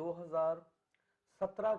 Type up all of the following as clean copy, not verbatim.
2017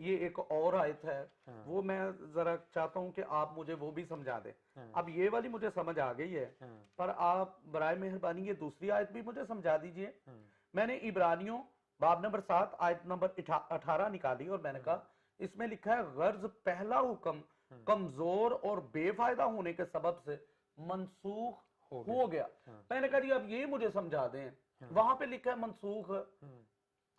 یہ ایک اور آیت ہے وہ میں ذرا چاہتا ہوں کہ آپ مجھے وہ بھی سمجھا دیں. اب یہ والی مجھے سمجھ آ گئی ہے پر آپ برائے مہربانی یہ دوسری آیت بھی مجھے سمجھا دیجئے. میں نے عبرانیوں باب نمبر 7 آیت نمبر 18 نکالی اور میں نے کہا اس میں لکھا ہے غرض پہلا حکم کمزور اور بے فائدہ ہونے کے سبب سے منسوخ ہو گیا. میں نے کہا جی اب یہ مجھے سمجھا دیں. وہاں پہ لکھا ہے منسوخ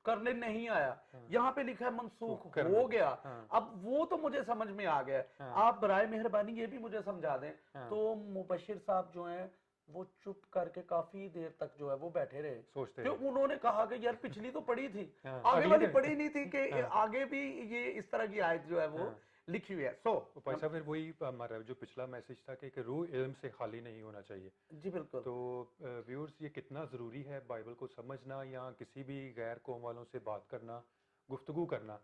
کرنے نہیں آیا, یہاں پہ لکھا ہے منسوخ ہو گیا. اب وہ تو مجھے سمجھ میں آ گیا. آپ برائے مہربانی یہ بھی مجھے سمجھا دیں. تو مبشر صاحب جو ہیں وہ چپ کر کے کافی دیر تک جو ہے وہ بیٹھے رہے سوچتے ہیں. انہوں نے کہا کہ یار پچھلی تو پڑھی تھی, آگے والی پڑھی نہیں تھی کہ آگے بھی یہ اس طرح کی آیت جو ہے وہ لکھی ہوئی ہے. بھائی صاحب پھر وہی ہمارا جو پچھلا میسج تھا کہ روح علم سے خالی نہیں ہونا چاہیے. جی بالکل. تو ویورز یہ کتنا ضروری ہے بائبل کو سمجھنا یا کسی بھی غیر قوم والوں سے بات کرنا, گفتگو کرنا,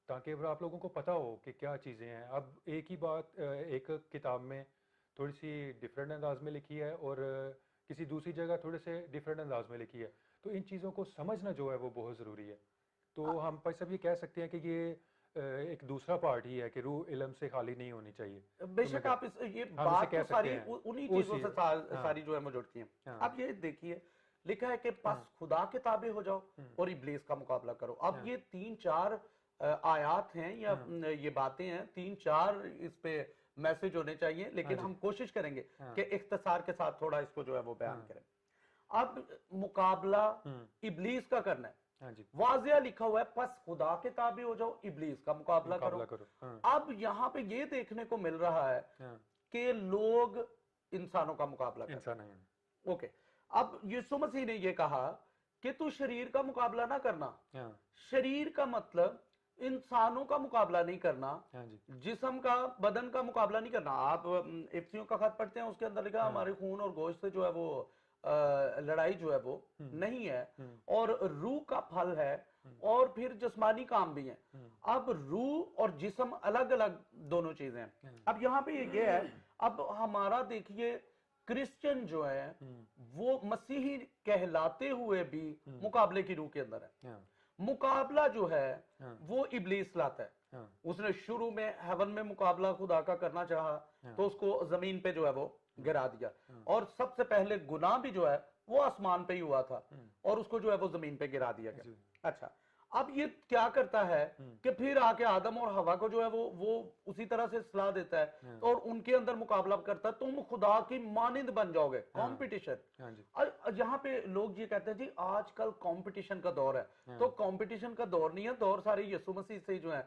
تاکہ آپ لوگوں کو پتہ ہو کہ کیا چیزیں ہیں. اب ایک ہی بات ایک کتاب میں تھوڑی سی ڈفرینٹ انداز میں لکھی ہے اور کسی دوسری جگہ تھوڑے سے ڈفرینٹ انداز میں لکھی ہے, تو ان چیزوں کو سمجھنا جو ہے وہ بہت ضروری ہے. تو ہم بھائی صاحب یہ کہہ سکتے ہیں کہ یہ ایک دوسرا پارٹ ہی ہے کہ روح علم سے خالی نہیں ہونی چاہیے. بے شک آپ یہ بات تو ساری انہی چیزوں سے ساری جو ہے وہ جڑتی ہیں. اب یہ دیکھیے لکھا ہے کہ پس خدا کے تابع ہو جاؤ اور ابلیس کا مقابلہ کرو. اب یہ 3-4 آیات ہیں یا یہ باتیں ہیں, 3-4 اس پہ میسج ہونے چاہیے, لیکن ہم کوشش کریں گے کہ اختصار کے ساتھ تھوڑا اس کو جو ہے وہ بیان کریں. اب مقابلہ ابلیس کا کرنا ہے, واضح لکھا ہوا ہے پس خدا کے تابع ہو جاؤ ابلیس کا مقابلہ کرو. اب یہاں پہ یہ دیکھنے کو مل رہا ہے کہ لوگ انسانوں کا مقابلہ کرتے ہیں. اوکے, اب یسوع مسیح نے یہ کہا کہ تو شریر کا مقابلہ نہ کرنا. شریر کا مطلب انسانوں کا مقابلہ نہیں کرنا, جسم کا بدن کا مقابلہ نہیں کرنا. آپ افسیوں کا خط پڑھتے ہیں, اس کے اندر لکھا ہمارے خون اور گوشت سے جو ہے وہ لڑائی جو ہے وہ نہیں ہے, اور روح کا پھل ہے, اور پھر جسمانی کام بھی ہیں. اب روح اور جسم الگ الگ دونوں چیزیں ہیں. اب یہاں پہ یہ ہے, اب ہمارا دیکھیے کرسچن جو ہے وہ مسیحی کہلاتے ہوئے بھی مقابلے کی روح کے اندر ہے. مقابلہ جو ہے وہ ابلیس لاتا ہے. اس نے شروع میں ہیون میں مقابلہ خدا کا کرنا چاہا تو اس کو زمین پہ جو ہے وہ گرا دیا, اور سب سے پہلے گناہ بھی جو ہے وہ آسمان پہ ہی ہوا تھا اور اس کو جو ہے وہ زمین پہ گرا دیا گیا. اچھا, اب یہ کیا کرتا ہے کہ پھر آ کے آدم اور حوا کو جو ہے وہ اسی طرح سے اصلاح دیتا ہے اور ان کے اندر مقابلہ کرتا ہے, تم خدا کی مانند بن جاؤ گے. کمپٹیشن, یہاں پہ لوگ یہ کہتے ہیں جی آج کل کمپٹیشن کا دور ہے, تو کمپٹیشن کا دور نہیں ہے, دور سارے یسوع مسیح سے جو ہے,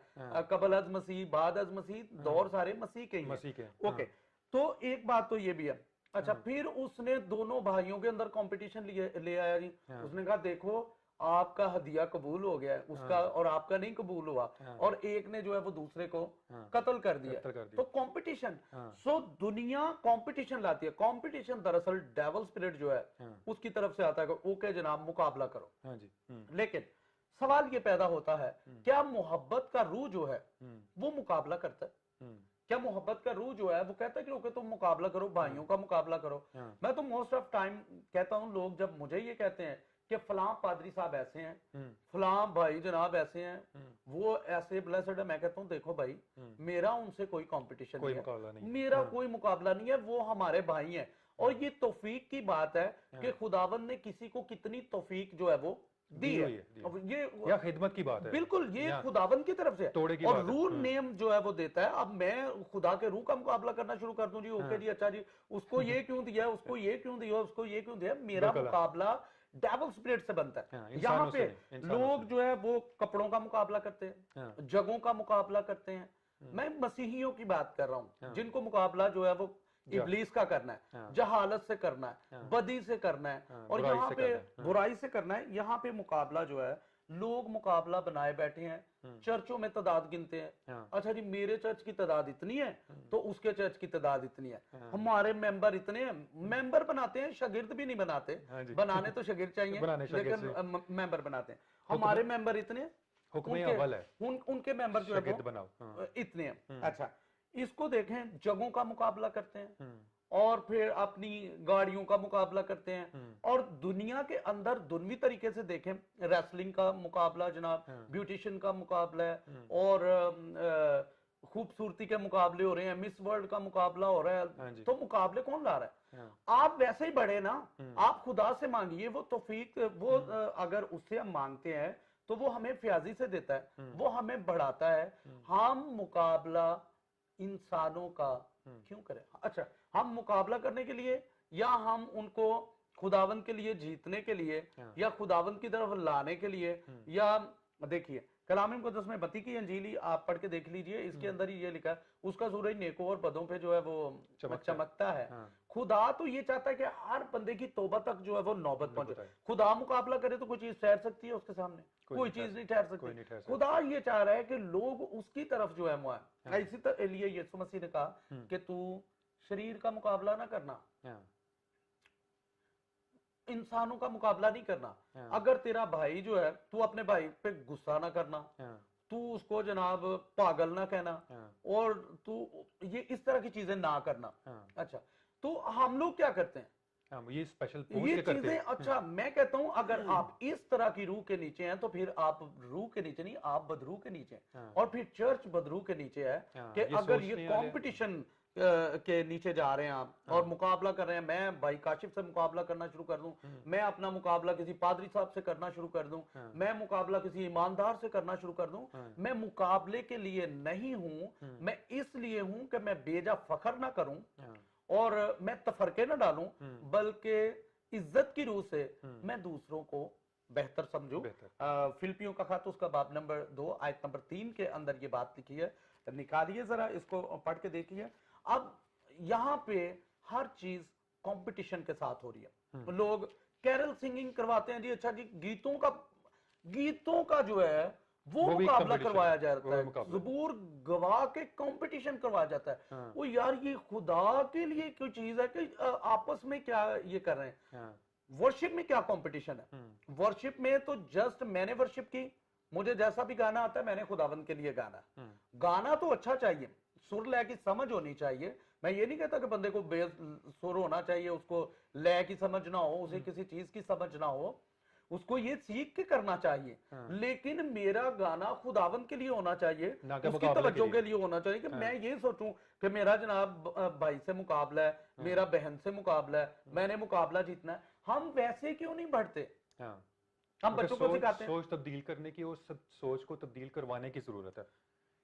قبل از مسیح بعد از مسیح, دور سارے مسیح کے ہی ہیں. اوکے, تو ایک بات تو یہ بھی ہے. اچھا, پھر اس نے دونوں بھائیوں کے اندر کمپٹیشن لے آیا جی. اس نے کہا دیکھو آپ کا ہدیہ قبول ہو گیا ہے, اس کا اور آپ کا نہیں قبول ہوا, اور ایک نے جو ہے وہ دوسرے کو قتل کر دیا. تو کمپٹیشن, سو دنیا کمپٹیشن لاتی ہے. کمپٹیشن دراصل ڈیول اسپرٹ جو ہے اس کی طرف سے آتا ہے کہ اوکے جناب مقابلہ کرو. لیکن سوال یہ پیدا ہوتا ہے کیا محبت کا روح جو ہے وہ مقابلہ کرتا ہے؟ کیا محبت کا روح جو ہے وہ کہتا ہے کہ اوکے تم مقابلہ کرو, بھائیوں کا مقابلہ کرو؟ میں تو موسٹ آف ٹائم کہتا ہوں, لوگ جب مجھے یہ کہتے ہیں کہ فلاں پادری صاحب ایسے ہیں, فلاں بھائی جناب ایسے ہیں, وہ ایسے بلیسڈ ہے, میں کہتا ہوں دیکھو بھائی میرا ان سے کوئی کمپٹیشن نہیں ہے, میرا کوئی مقابلہ نہیں ہے, وہ ہمارے بھائی ہیں. اور یہ توفیق کی بات ہے کہ خداوند نے کسی کو کتنی توفیق جو ہے وہ دی ہے, یہ خدمت کی بات ہے. بالکل, یہ خداوند کی طرف سے, اور روح نیم جو ہے وہ دیتا ہے. اب میں خدا کے روح کا مقابلہ کرنا شروع کر دوں جی, اوکے جی اچھا جی اس کو یہ کیوں دیا, اس کو یہ کیوں دیا, اس کو یہ کیوں دیا. میرا مقابلہ ڈیول اسپرٹ سے بنتا ہے. یہاں پہ لوگ جو ہے وہ کپڑوں کا مقابلہ کرتے ہیں, جگہوں کا مقابلہ کرتے ہیں. میں مسیحیوں کی بات کر رہا ہوں جن کو مقابلہ جو ہے وہ ابلیس کا کرنا ہے, جہالت سے کرنا ہے, بدی سے کرنا ہے, اور یہاں پہ برائی سے کرنا ہے. یہاں پہ مقابلہ جو ہے لوگ مقابلہ بنائے بیٹھے ہیں, چرچوں میں تعداد گنتے ہیں. اچھا جی میرے چرچ کی تعداد اتنی ہے تو اس کے چرچ کی تعداد اتنی ہے, ہمارے ممبر اتنے ہیں. ممبر بناتے ہیں, شاگرد بھی نہیں بناتے. بنانے تو شاگرد چاہیے لیکن ممبر بناتے ہیں. ہمارے ممبر اتنے, ان کے ممبر جو ہے اتنے ہیں. اچھا, اس کو دیکھیں جگہوں کا مقابلہ کرتے ہیں, اور پھر اپنی گاڑیوں کا مقابلہ کرتے ہیں. اور دنیا کے اندر دنوی طریقے سے دیکھیں ریسلنگ کا مقابلہ جناب, بیوٹیشن کا مقابلہ ہے, اور خوبصورتی کے مقابلے ہو رہے ہیں, مس ورلڈ کا مقابلہ ہو رہا ہے. تو مقابلے کون لا رہا ہے؟ آپ ویسے ہی بڑھے نا, آپ خدا سے مانگیے وہ توفیق, وہ اگر اس سے ہم مانگتے ہیں تو وہ ہمیں فیاضی سے دیتا ہے, وہ ہمیں بڑھاتا ہے. ہم مقابلہ انسانوں کا کیوں کریں؟ اچھا, ہم مقابلہ کرنے کے لیے, یا ہم ان کو خداوند کے لیے جیتنے کے لیے, یا خداوند کی طرف لانے کے لیے, یا دیکھیے کلام مقدس میں متی کی انجیلی آپ پڑھ کے دیکھ لیجئے, اس کے اندر ہی یہ لکھا ہے اس کا سورج نیکوں اور بدوں پہ جو ہے وہ چمکتا ہے. خدا تو یہ چاہتا ہے کہ ہر بندے کی توبہ تک جو ہے وہ نوبت پہنچے. خدا مقابلہ کرے تو کوئی چیز ٹھہر سکتی ہے اس کے سامنے؟ کوئی چیز نہیں ٹھہر سکتی. خدا یہ چاہ رہا ہے کہ لوگ اس کی طرف جو ہے وہ آئیں. اسی طرح لیے یسوع مسیح نے کہا کہ تو شریر کا مقابلہ نہ کرنا, انسانوں کا مقابلہ نہیں کرنا. اگر تیرا بھائی جو ہے, تو اپنے بھائی پہ غصہ نہ کرنا, تو اس کو جناب پاگل نہ کہنا, اور تو یہ اس طرح کی چیزیں نہ کرنا. اچھا, تو ہم لوگ کیا کرتے ہیں یہ اسپیشل یہ چیزیں؟ اچھا, میں کہتا ہوں اگر آپ اس طرح کی روح کے نیچے ہیں تو پھر آپ روح کے نیچے نہیں, آپ بدروح کے نیچے ہیں. اور پھر چرچ بدروح کے نیچے ہے کہ اگر یہ کمپٹیشن کے نیچے جا رہے ہیں آپ, اور مقابلہ کر رہے ہیں, میں بھائی کاشف سے مقابلہ کرنا شروع کر دوں, میں اپنا مقابلہ کسی پادری صاحب سے کرنا شروع کر دوں, میں مقابلہ کسی ایماندار سے کرنا شروع کر دوں, میں مقابلے کے لیے نہیں ہوں, میں اس لیے ہوں کہ میں بیجا فخر نہ کروں اور میں تفرقے نہ ڈالوں, بلکہ عزت کی روح سے میں دوسروں کو بہتر سمجھوں. فلپیوں کا خط اس کا باب نمبر 2 آیت نمبر 3 کے اندر یہ بات لکھی ہے, نکالیے ذرا اس کو پڑھ کے دیکھیے. اب یہاں پہ ہر چیز کمپٹیشن کے ساتھ ہو رہی ہے. لوگ کیرل سنگنگ کرواتے ہیں جی, اچھا جی گیتوں کا جو ہے وہ مقابلہ کروایا جاتا ہے, زبور گواہ کے کمپٹیشن کروایا جاتا ہے. وہ یار یہ خدا کے لیے کوئی چیز ہے کہ آپس میں کیا یہ کر رہے ہیں؟ ورشپ میں کیا کمپٹیشن ہے؟ ورشپ میں تو جسٹ میں نے ورشپ کی, مجھے جیسا بھی گانا آتا ہے میں نے خداوند کے لیے گانا. گانا تو اچھا چاہیے, سر لے کی سمجھ ہونی چاہیے. میں یہ نہیں کہتا کہ بندے کو بے سر ہونا چاہیے, اس کو لے کی سمجھ نہ ہو, اسے کسی چیز کی سمجھ نہ ہو, اس کو یہ سیکھ کے کرنا چاہیے. لیکن میرا گانا خداوند کے لیے ہونا چاہیے, اس کی توجہ کے لیے ہونا چاہیے, کہ میں یہ سوچوں کہ میرا جناب بھائی سے مقابلہ ہے, میرا بہن سے مقابلہ ہے, میں نے مقابلہ جیتنا ہے. ہم ویسے کیوں نہیں بڑھتے؟ ہم بچوں کو سکھاتے ہیں سوچ تبدیل کرنے کی, اور سوچ کو تبدیل کروانے کی ضرورت ہے.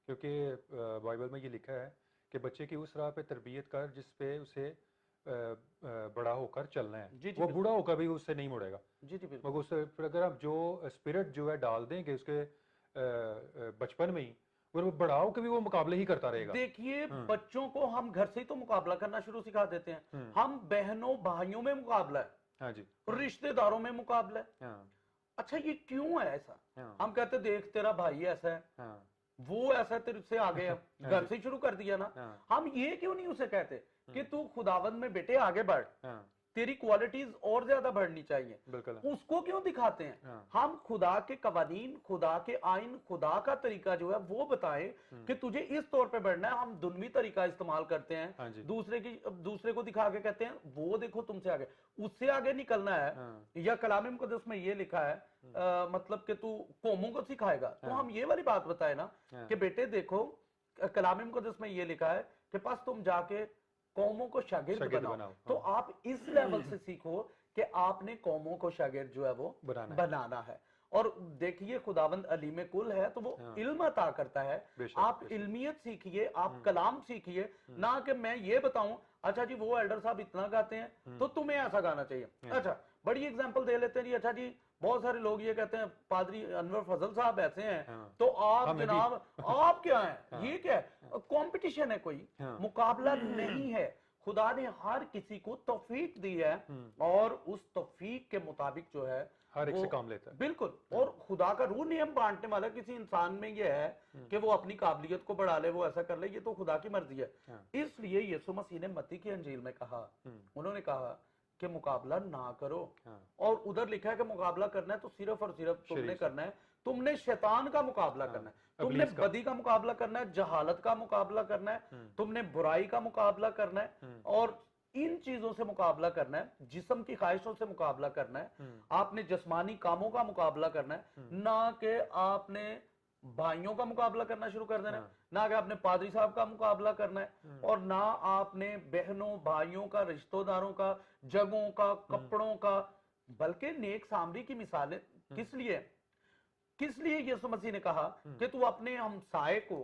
کیونکہ بائبل میں یہ لکھا ہے کہ بچے کی اس راہ پہ تربیت کر جس پہ اسے بڑا ہو کر چلنا ہے. وہ بوڑھا ہو کر بھی اس سے نہیں مڑے گا. مگر اس پر اگر آپ جو اسپرٹ جو ہے ڈال دیں گے اس کے بچپن میں ہی, وہ بڑا ہو کے بھی وہ مقابلے ہی کرتا رہے گا. دیکھیے بچوں کو ہم گھر سے ہی تو مقابلہ کرنا شروع سکھا دیتے ہیں. ہم بہنوں بھائیوں میں مقابلہ ہے, رشتہ داروں میں مقابلہ ہے. اچھا یہ کیوں ہے ایسا؟ ہم کہتے دیکھ تیرا بھائی ایسا ہے, وہ ایسا تیرے سے آگے ہے, گھر سے شروع کر دیا نا. ہم یہ کیوں نہیں اسے کہتے کہ تو خداوند میں بیٹے آگے بڑھ, تیری کوالٹیز اور زیادہ بڑھنی چاہیے. اس کو کیوں دکھاتے ہیں؟ ہم خدا کے قوانین, خدا کے آئین, خدا کا طریقہ جو ہے وہ بتائیں کہ تجھے اس طور پہ بڑھنا ہے. ہم دنوی طریقہ استعمال کرتے ہیں, دوسرے کو دکھا کے کہتے ہیں وہ دیکھو تم سے آگے, اس سے آگے نکلنا ہے. یا کلام مقدس میں یہ لکھا ہے مطلب کہ تو قوموں کو سکھائے گا, تو ہم یہ والی بات بتائیں نا کہ بیٹے دیکھو کلام مقدس میں یہ لکھا ہے کہ پس تم جا کے قوموں کو شاگرد بناؤ. تو آپ اس لیول سے سیکھو کہ آپ نے قوموں کو شاگرد جو ہے وہ بنانا ہے. اور دیکھیے خداوند علیم کل ہے تو وہ علم عطا کرتا ہے. آپ علمیت سیکھیے, آپ کلام سیکھیے, نہ کہ میں یہ بتاؤں اچھا جی وہ ایلڈر صاحب اتنا گاتے ہیں تو تمہیں ایسا گانا چاہیے. اچھا بڑی ایگزامپل دے لیتے ہیں جی, اچھا جی بہت سارے لوگ یہ کہتے ہیں پادری انور فضل صاحب ایسے ہیں تو آپ جناب آپ کیا ہیں, یہ کیا ہے؟ کمپٹیشن ہے, کوئی مقابلہ نہیں ہے. خدا نے ہر کسی کو توفیق دی ہے اور اس توفیق کے مطابق جو ہے ہر ایک سے کام لیتا ہے. بالکل. اور خدا کا روح نیم بانٹنے والا کسی انسان میں یہ ہے کہ وہ اپنی قابلیت کو بڑھا لے, وہ ایسا کر لے, یہ تو خدا کی مرضی ہے. اس لیے یسوع مسیح نے متی کی انجیل میں کہا, انہوں نے کہا کہ مقابلہ نہ کرو. اور ادھر لکھا ہے کہ مقابلہ کرنا ہے تو صرف اور صرف تم نے کرنا ہے, تم نے شیطان کا مقابلہ کرنا ہے, تم نے بدی کا مقابلہ کرنا ہے, جہالت کا مقابلہ کرنا ہے, تم نے برائی کا مقابلہ کرنا ہے. اور ان چیزوں سے مقابلہ کرنا ہے, جسم کی خواہشوں سے مقابلہ کرنا ہے, آپ نے جسمانی کاموں کا مقابلہ کرنا ہے, نہ کہ آپ نے بھائیوں کا مقابلہ کرنا شروع کر دینا ہے, نہ کہ آپ نے پادری صاحب کا مقابلہ کرنا ہے, اور نہ آپ نے بہنوں بھائیوں کا, رشتہ داروں کا, جگہوں کا, کپڑوں کا, بلکہ نیک سامری کی مثالیں کس لیے یسوع مسیح نے کہا کہ تو اپنے ہمسائے کو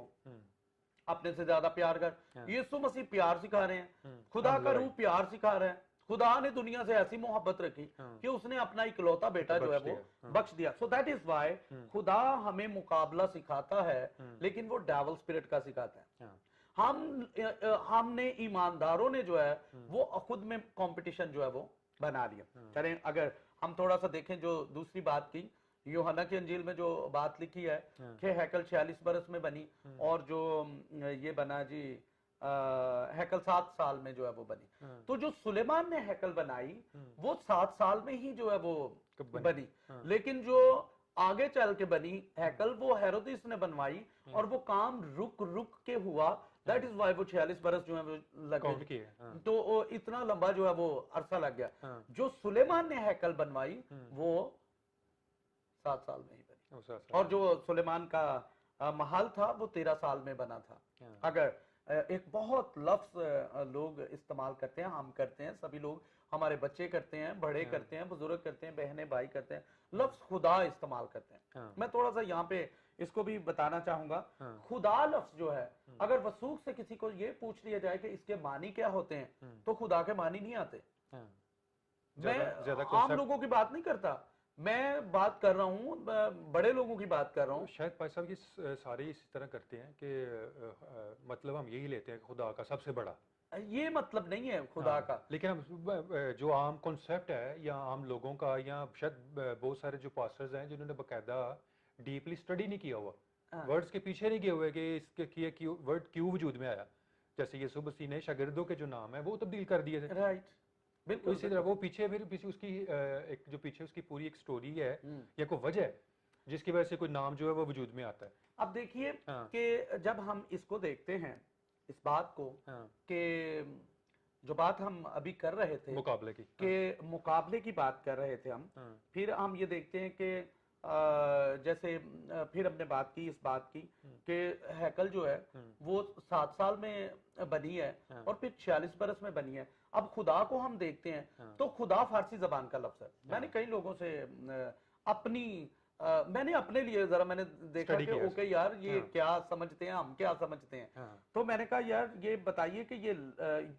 اپنے سے زیادہ پیار کر. یسوع مسیح پیار سکھا رہے ہیں, خدا کا روح پیار سکھا رہا ہے. خدا نے دنیا سے ایسی محبت رکھی کہ اس نے اپنا اکلوتا بیٹا جو ہے وہ بخش دیا. سو دیٹ از وائی خدا ہمیں مقابلہ سکھاتا ہے, لیکن وہ ڈیول اسپرٹ کا سکھاتا ہے. ہم نے ایمانداروں نے جو ہے وہ خود میں کمپٹیشن جو ہے وہ بنا لیا. چلیں اگر ہم تھوڑا سا دیکھیں جو دوسری بات کی, یوحنا کی انجیل میں جو بات لکھی ہے کہ ہیکل 46 برس میں بنی, اور جو یہ بنا جی ہیکل 7 سال میں جو ہے وہ بنی. تو جو سلیمان نے ہیکل بنائی وہ 7 سال میں ہی جو ہے وہ بنی, لیکن جو آگے چل کے بنی ہیکل وہ ہیرودیس نے بنوائی, اور وہ کام رک کے ہوا. دیٹ از وائی وہ 46 برس جو ہے وہ لگ گئے, تو اتنا لمبا جو ہے وہ عرصہ لگ گیا. جو سلیمان نے ہیکل بنوائی وہ 7 سال میں ہی بنی, اور جو سلیمان کا محل تھا وہ 13 سال میں بنا تھا. اگر ایک بہت لفظ لوگ استعمال کرتے ہیں, ہم کرتے ہیں, سبھی لوگ, ہمارے بچے کرتے ہیں, بڑے کرتے ہیں, بزرگ کرتے ہیں, بہنیں بھائی کرتے ہیں, لفظ خدا استعمال کرتے ہیں. میں تھوڑا سا یہاں پہ اس کو بھی بتانا چاہوں گا. خدا لفظ جو ہے, اگر وثوق سے کسی کو یہ پوچھ لیا جائے کہ اس کے معنی کیا ہوتے ہیں, تو خدا کے معنی نہیں آتے. میں عام لوگوں کی بات نہیں کرتا, میں بات کر رہا ہوں بڑے لوگوں کی بات کر رہا ہوں. شاید بھائی صاحب یہ سارے اسی طرح کرتے ہیں کہ مطلب ہم یہی لیتے ہیں کہ خدا کا سب سے بڑا, یہ مطلب نہیں ہے خدا کا. لیکن ہم جو عام کنسیپٹ ہے یا عام لوگوں کا, یا شاید بہت سارے جو پاسٹرز ہیں جنہوں نے باقاعدہ ڈیپلی اسٹڈی نہیں کیا ہوا, ورڈز کے پیچھے نہیں گئے ہوئے کہ اس کے ورڈ کیوں وجود میں آیا, جیسے یسوع مسیح نے شاگردوں کے جو نام ہے وہ تبدیل کر دیے تھے. رائٹ, بالکل اسی طرح وہ پیچھے اس کی ایک جو پیچھے اس کی پوری ایک سٹوری ہے یا کوئی وجہ ہے جس کی وجہ سے کوئی نام جو ہے وہ وجود میں آتا ہے. اب دیکھیے کہ جب ہم اس کو دیکھتے ہیں, اس بات کو, کہ جو بات ہم ابھی کر رہے تھے مقابلے کی, کہ مقابلے کی بات کر رہے تھے ہم, پھر ہم یہ دیکھتے ہیں کہ جیسے پھر ہم نے بات کی اس بات کی کہ ہیکل جو ہے وہ 7 سال میں بنی ہے اور پھر 46 برس میں بنی ہے. اب خدا کو ہم دیکھتے ہیں تو خدا فارسی زبان کا لفظ ہے. میں نے کئی لوگوں سے میں نے اپنے لیے ذرا میں نے دیکھا کہ اوکے یار یہ کیا سمجھتے ہیں, ہم کیا سمجھتے ہیں, تو میں نے کہا یار یہ بتائیے کہ یہ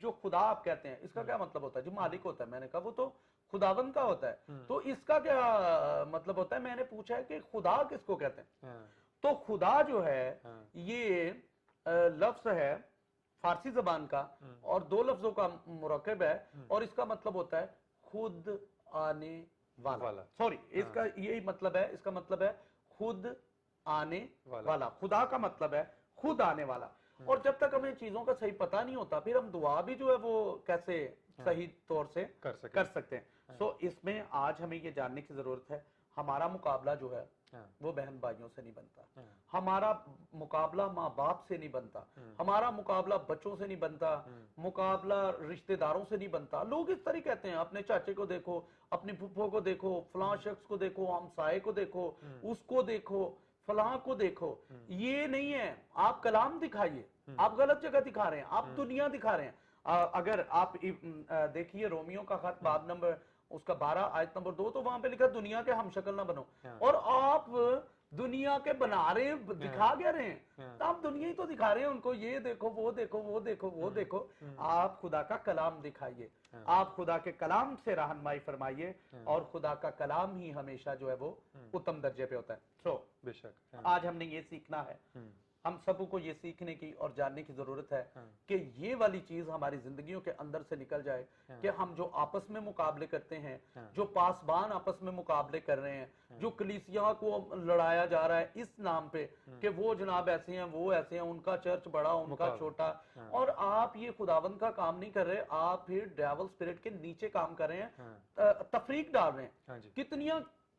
جو خدا آپ کہتے ہیں اس کا کیا مطلب ہوتا ہے. جو مالک ہوتا ہے, میں نے کہا وہ تو خداوند کا ہوتا ہے, تو اس کا کیا مطلب ہوتا ہے. میں نے پوچھا ہے کہ خدا کس کو کہتے ہیں, تو خدا جو ہے یہ لفظ ہے فارسی زبان کا, اور 2 لفظوں کا مرکب ہے, اور اس کا مطلب ہوتا ہے خود آنے والا. سوری, اس کا یہی مطلب ہے, اس کا مطلب ہے خود آنے والا. خدا کا مطلب ہے خود آنے والا. اور جب تک ہمیں چیزوں کا صحیح پتہ نہیں ہوتا پھر ہم دعا بھی جو ہے وہ کیسے صحیح طور سے کر سکتے ہیں. سو اس میں آج ہمیں یہ جاننے کی ضرورت ہے, ہمارا مقابلہ جو ہے وہ بہن بھائیوں سے نہیں بنتا, ہمارا مقابلہ ماں باپ سے نہیں بنتا, ہمارا مقابلہ بچوں سے نہیں بنتا, مقابلہ رشتہ داروں سے نہیں بنتا. لوگ اس طرح کہتے ہیں, اپنے چاچے کو دیکھو, اپنی پھپھو کو دیکھو, فلاں شخص کو دیکھو, ہمسائے کو دیکھو, اس کو دیکھو, فلاں کو دیکھو. یہ نہیں ہے, آپ کلام دکھائیے, آپ غلط جگہ دکھا رہے ہیں, آپ دنیا دکھا رہے ہیں. اگر آپ دیکھیے رومیو کا خط باب نمبر اس کا 12 آیت نمبر 2, تو وہاں پہ لکھا دنیا کے ہم شکل نہ بنو, اور آپ دنیا کے بنا رہے ہیں, دکھا کیا رہے ہیں, آپ دنیا ہی تو دکھا رہے ہیں ان کو, یہ دیکھو, وہ دیکھو, وہ دیکھو, وہ دیکھو. آپ خدا کا کلام دکھائیے, آپ خدا کے کلام سے رہنمائی فرمائیے, اور خدا کا کلام ہی ہمیشہ جو ہے وہ اتم درجے پہ ہوتا ہے. سو بے شک آج ہم نے یہ سیکھنا ہے, ہم سب کو یہ سیکھنے کی اور جاننے کی ضرورت ہے کہ یہ والی چیز ہماری زندگیوں کے اندر سے نکل جائے, کہ ہم جو آپس میں مقابلے کرتے ہیں, جو پاسبان آپس میں مقابلے کر رہے ہیں, جو کلیسیا کو لڑایا جا رہا ہے اس نام پہ کہ وہ جناب ایسے ہیں, وہ ایسے ہیں, ان کا چرچ بڑا, ان کا چھوٹا, اور آپ یہ خداوند کا کام نہیں کر رہے, آپ پھر ڈیول اسپرٹ کے نیچے کام کر رہے ہیں, تفریق ڈال رہے ہیں. کتنی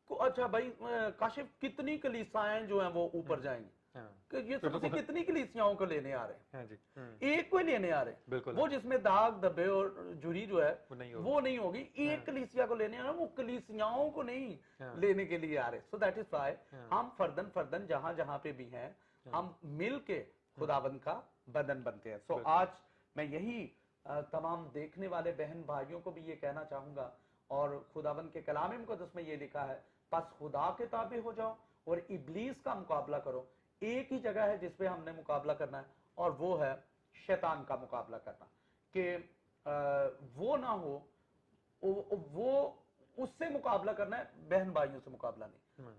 اچھا بھائی کاشف, کتنی کلیسائیں جو ہیں وہ اوپر جائیں گی, کہ یہ سب کتنی کلیسیاؤں کو لینے آ رہے ہیں, جی ایک کو لینے آ رہے ہیں, بالکل وہ جس میں داغ دبے اور جری جو ہے وہ نہیں ہوگی, ایک کلیسیا کو لینے آ رہے ہیں, وہ کلیسیاؤں کو نہیں لینے کے لیے آ رہے. سو دیٹ از وائی ہم فردن جہاں جہاں پہ بھی ہیں ہم مل کے خداوند کا بدن بنتے ہیں. سو آج میں یہی تمام دیکھنے والے بہن بھائیوں کو بھی یہ کہنا چاہوں گا, اور خداوند کے کلام مقدس میں یہ لکھا ہے, پس خدا کے تابع ہو جاؤ اور ابلیس کا مقابلہ کرو. ایک ہی جگہ ہے جس پہ ہم نے مقابلہ کرنا ہے, اور وہ ہے شیطان کا مقابلہ کرنا, کہ وہ نہ ہو, وہ اس سے مقابلہ کرنا ہے, بہن بھائیوں سے مقابلہ نہیں,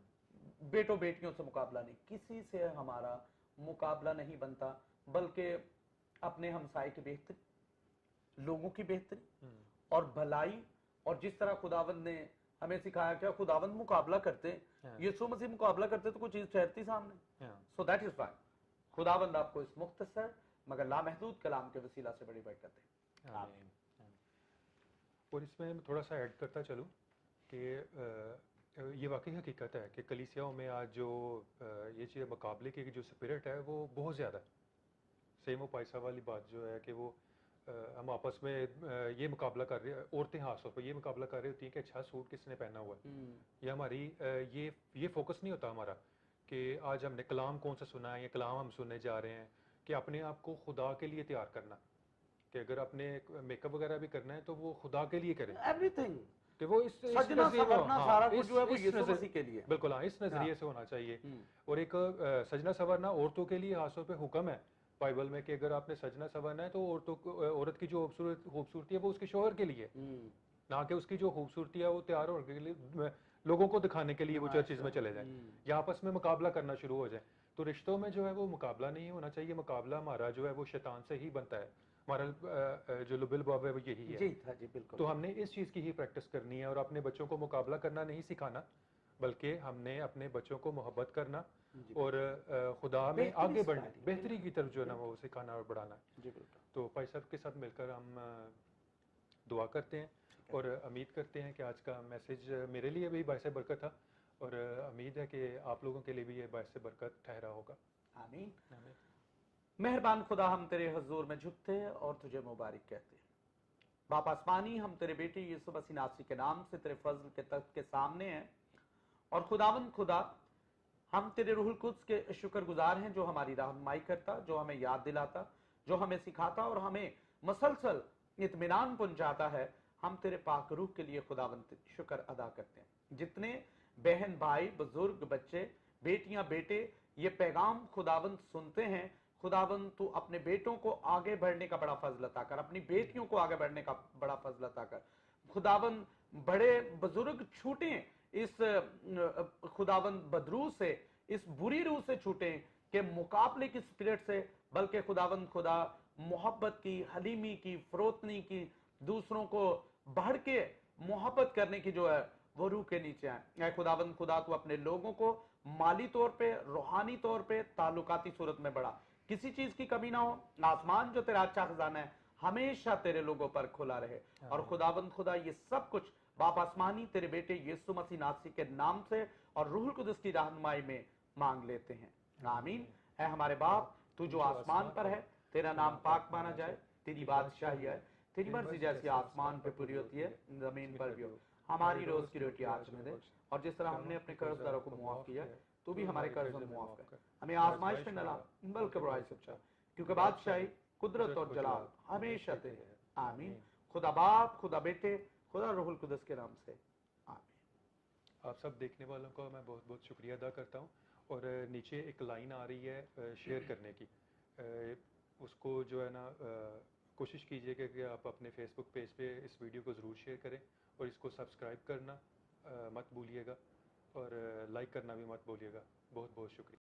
بیٹوں بیٹیوں سے مقابلہ نہیں, کسی سے ہمارا مقابلہ نہیں بنتا, بلکہ اپنے ہمسائے کی بہتری, لوگوں کی بہتری اور بھلائی, اور جس طرح خداوند نے ہمیں سکھایا کہ خداوند مقابلہ کرتے, یسوع مسیح مقابلہ کرتے تو کوئی چیز ٹھہرتی سامنے. سو دیٹ از وائی خداوند آپ کو اس مختصر مگر لامحدود کلام کے وسیلہ سے بڑی برکت دے. اور اس میں تھوڑا سا ایڈ کرتا چلوں کہ یہ واقعی حقیقت ہے کہ کلیسیاؤں میں آج جو یہ چیز مقابلے کی جو سپرٹ ہے وہ بہت زیادہ ہے. سیم و پائسا والی بات جو ہے کہ وہ ہم آپس میں یہ مقابلہ کر رہے ہیں, عورتیں خاص طور پہ یہ مقابلہ کر رہی ہوتی ہیں کہ اچھا سوٹ کس نے پہنا ہوا ہے. یہ ہماری یہ فوکس نہیں ہوتا ہمارا کہ آج ہم نے کلام کون سا سنا ہے یا کلام ہم سننے جا رہے ہیں, کہ اپنے آپ کو خدا کے لیے تیار کرنا, کہ اگر اپنے میک اپ وغیرہ بھی کرنا ہے تو وہ خدا کے لیے کریں, ایوری تھنگ, کہ وہ اس سجنا سورنا سارا کچھ جو ہے وہ یسوع مسیح کے لیے, بالکل ہاں, اس نظریے سے ہونا چاہیے. اور ایک سجنا سورنا عورتوں کے لیے خاص طور پہ حکم ہے بائبل میں, کہ اگر آپ نے سجنا سورنا ہے تو عورت کی جو خوبصورتی ہے وہ اس کے شوہر کے لیے, نہ کہ اس کی جو خوبصورتی ہے وہ تیار ہونے کے لیے لوگوں کو دکھانے کے لیے وہ چرچز میں چلے جائیں یا آپس میں مقابلہ کرنا شروع ہو جائیں. تو رشتوں میں جو ہے وہ مقابلہ نہیں ہونا چاہیے, مقابلہ ہمارا جو ہے وہ شیطان سے ہی بنتا ہے, ہمارا جو لب الباب ہے وہ یہی ہے. جی بالکل. تو ہم نے اس چیز کی ہی پریکٹس کرنی ہے, اور اپنے بچوں کو مقابلہ کرنا نہیں سکھانا, بلکہ ہم نے اپنے بچوں کو محبت کرنا اور خدا میں آگے بڑھنا, بہتری کی طرف جو ہے نا وہ سکھانا اور بڑھانا ہے. تو بھائی صاحب کے ساتھ مل کر ہم دعا کرتے ہیں اور امید کرتے ہیں کہ آج کا میسیج میرے لیے بھی باعث برکت تھا, اور امید ہے کہ آپ لوگوں کے لیے بھی یہ باعث برکت ٹھہرا ہوگا. آمین. مہربان خدا, ہم تیرے حضور میں جھکتے ہیں اور تجھے مبارک کہتے ہیں. باپ آسمانی, ہم تیرے بیٹے یسوع مسیح ناصری کے نام سے تیرے فضل کے تخت کے سامنے ہیں, اور خداوند خدا ہم تیرے روح القدس کے شکر گزار ہیں جو ہماری رہنمائی کرتا, جو ہمیں یاد دلاتا, جو ہمیں سکھاتا اور ہمیں مسلسل اطمینان پہنچاتا ہے. ہم تیرے پاک روح کے لیے خداوند شکر ادا کرتے ہیں. جتنے بہن بھائی بزرگ بچے بیٹیاں بیٹے یہ پیغام خداوند سنتے ہیں, خداوند تو اپنے بیٹوں کو آگے بڑھنے کا بڑا فضل عطا کر, اپنی بیٹیوں کو آگے بڑھنے کا بڑا فضل عطا کر. خداوند بڑے بزرگ چھوٹیں اس خداوند بدروح سے, اس بری روح سے چھوٹیں کہ مقابلے کی سپرٹ سے, بلکہ خداوند خدا محبت کی, حلیمی کی, فروتنی کی, دوسروں کو بڑھ کے محبت کرنے کی جو ہے وہ روح کے نیچے آئیں. اے خداوند خدا, تو اپنے لوگوں کو مالی طور پہ, روحانی طور پہ, تعلقاتی صورت میں بڑھا, کسی چیز کی کمی نہ ہو. آسمان جو تیرا اچھا خزانہ ہے ہمیشہ تیرے لوگوں پر کھلا رہے, اور خداوند خدا یہ سب کچھ باپ آسمانی تیرے بیٹے یسوع مسیح ناصری کے نام سے اور روح القدس کی رہنمائی میں مانگ لیتے ہیں. آمین. اے ہمارے باپ, تو جو آسمان پر ہے, تیرا نام پاک مانا جائے, تیری بادشاہی ہے, تیری مرضی جیسی آسمان پہ پوری ہوتی ہے زمین پر بھی ہو. ہماری روز کی روٹی آج ہمیں دے, اور جس طرح ہم نے اپنے قرض داروں کو معاف کیا تو بھی ہمارے قرض میں معاف کر, ہمیں آزمائش میں نہ لا بلکہ برائی سے بچا, کیونکہ بادشاہی, قدرت اور جلال ہمیشہ تیرے ہے. آمین. خدا باپ, خدا بیٹے, خدا روح القدس کے نام سے آمین. آپ سب دیکھنے والوں کو میں بہت بہت شکریہ ادا کرتا ہوں, اور نیچے ایک لائن آ رہی ہے شیئر کرنے کی, اس کو جو ہے نا کوشش کیجیے کہ آپ اپنے فیس بک پیج پہ اس ویڈیو کو ضرور شیئر کریں, اور اس کو سبسکرائب کرنا مت بھولیے گا, اور لائک کرنا بھی مت بھولیے گا. بہت بہت شکریہ.